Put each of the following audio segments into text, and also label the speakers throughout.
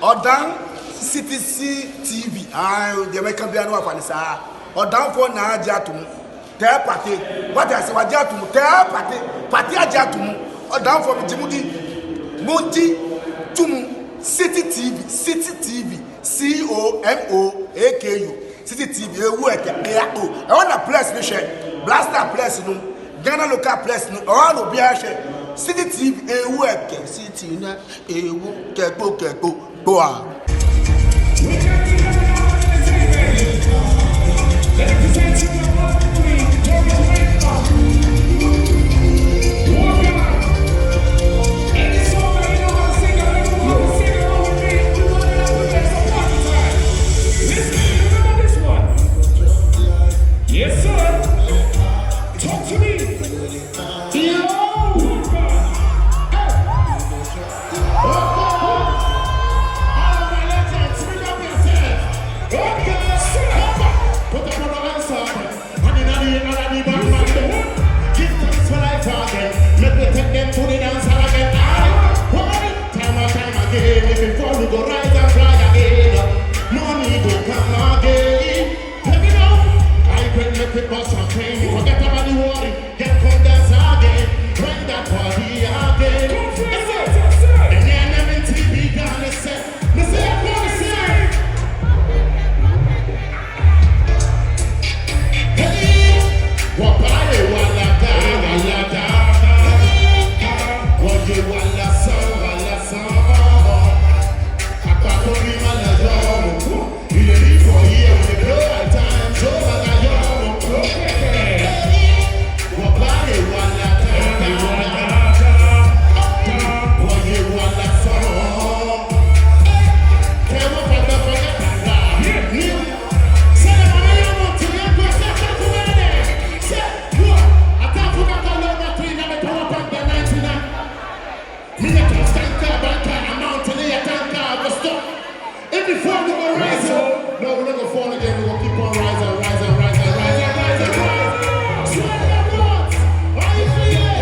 Speaker 1: Odan CTC TV. The American piano of Anissa. Odan for na jatum. Tell party. What I say, what jatum? Tell party. Party jatum. Odan for Jimudi. Monti Tumu. City TV. City TV. COMOAKU. City TV. I want a place to share. Blaster place no. Ghana local place no. All will be a share. City TV. City na. Keko. Boa.
Speaker 2: Yes, sir. Talk to me. Before we go rise and fly again, money go come again. Let me know. I can make it bust champagne. Forget about the worry. Get come dance again. When that party again. And then I'm in TV gonna say, listen, I'm gonna say. Hey, what party wala da. What you wala song. Before we go rise up, no, we're not gonna fall again. We're gonna keep on rising. SWAGAwards, are you feeling?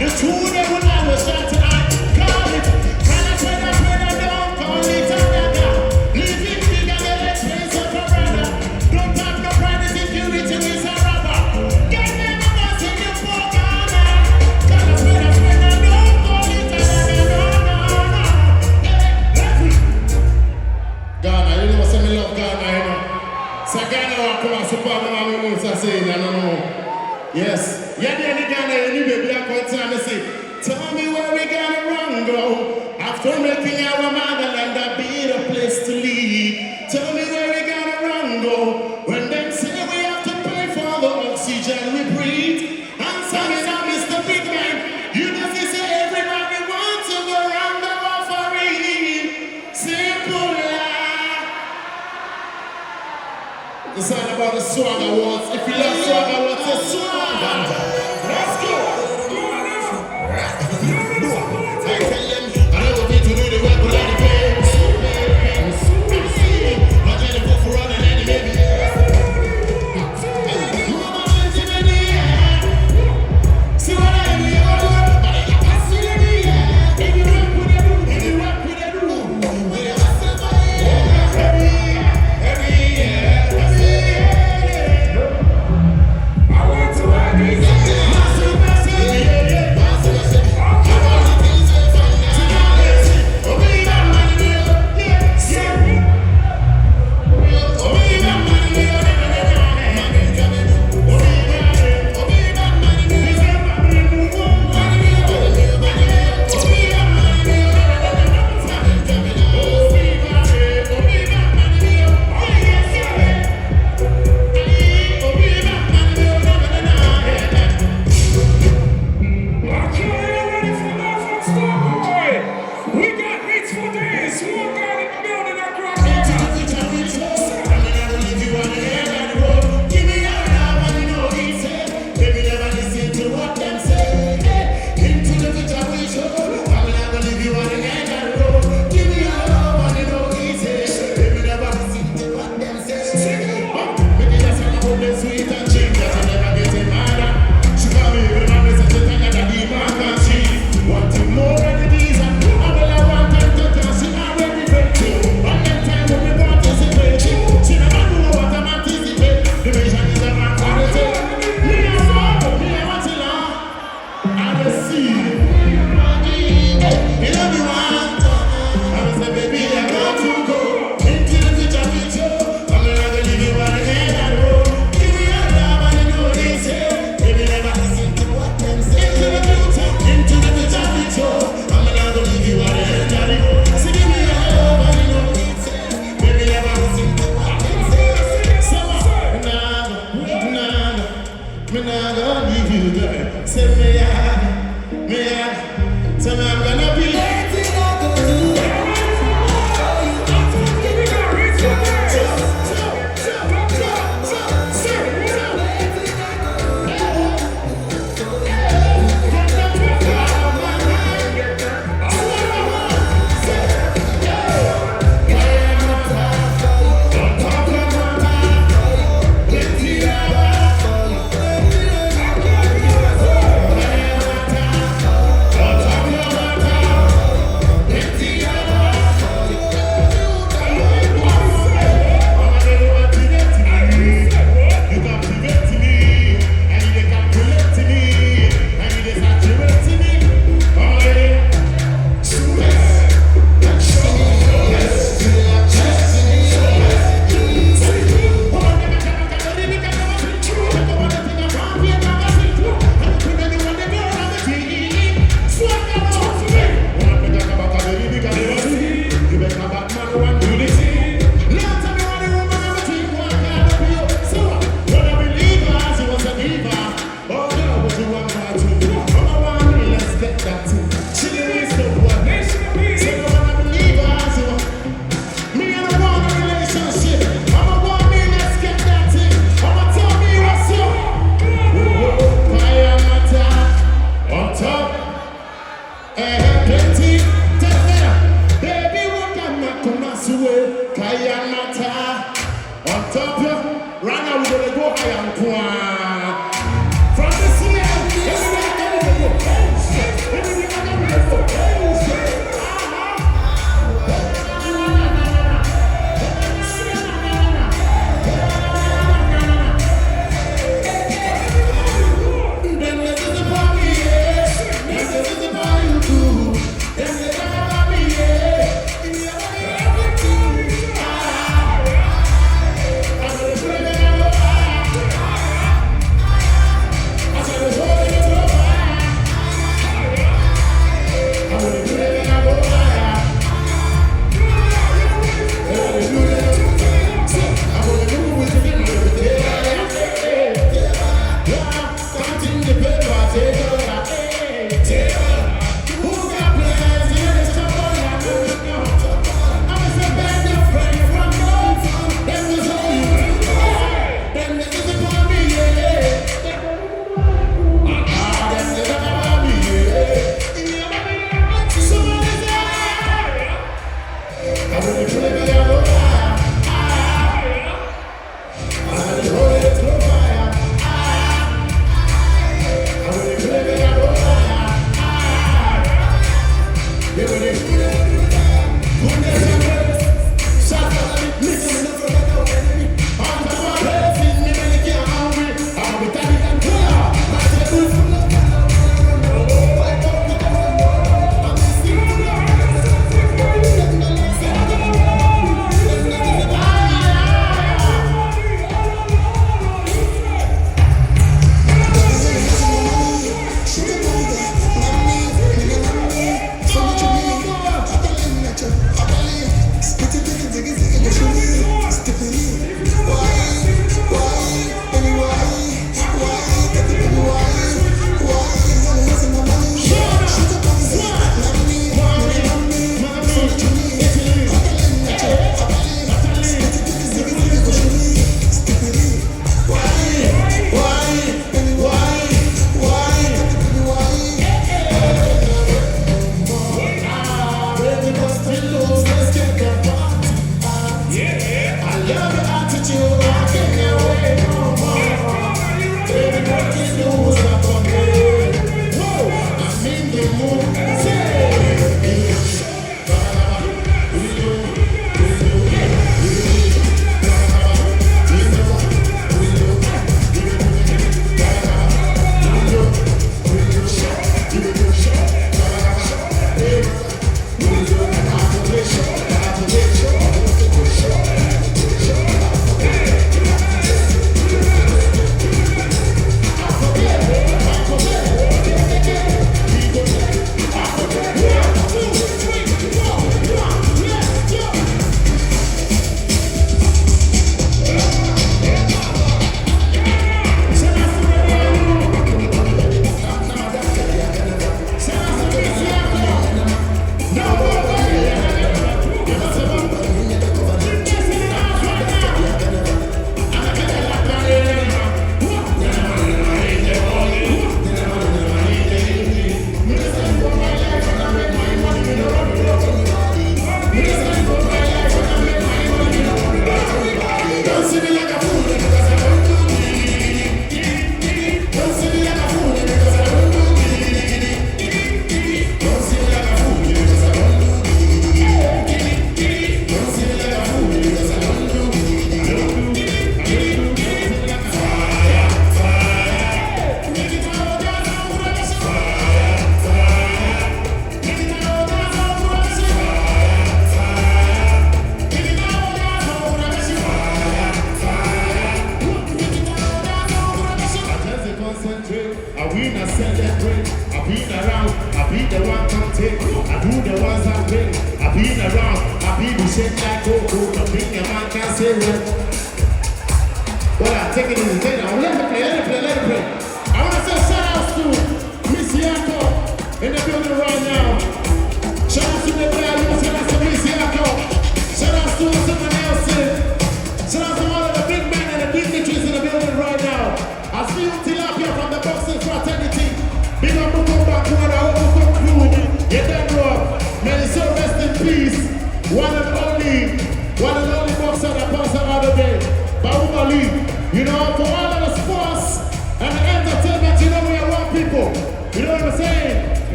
Speaker 2: The two of them will always try to call it. Can I spread a don't call it another. Leave it big and get expensive for brother. Don't have no pride, security is a robber. Get them a bus in your pocket. Can I spread a don't call it another. No. Ghana, you know say me love Ghana, you know. So Ghana will come and support my mama moves, I say, no. Yes. Yeah, the Ghana, you baby, I come to me say, tell me where we go.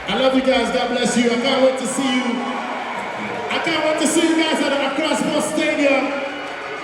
Speaker 2: I love you guys. God bless you. I can't wait to see you. I can't wait to see you guys at the Crossbow Stadium.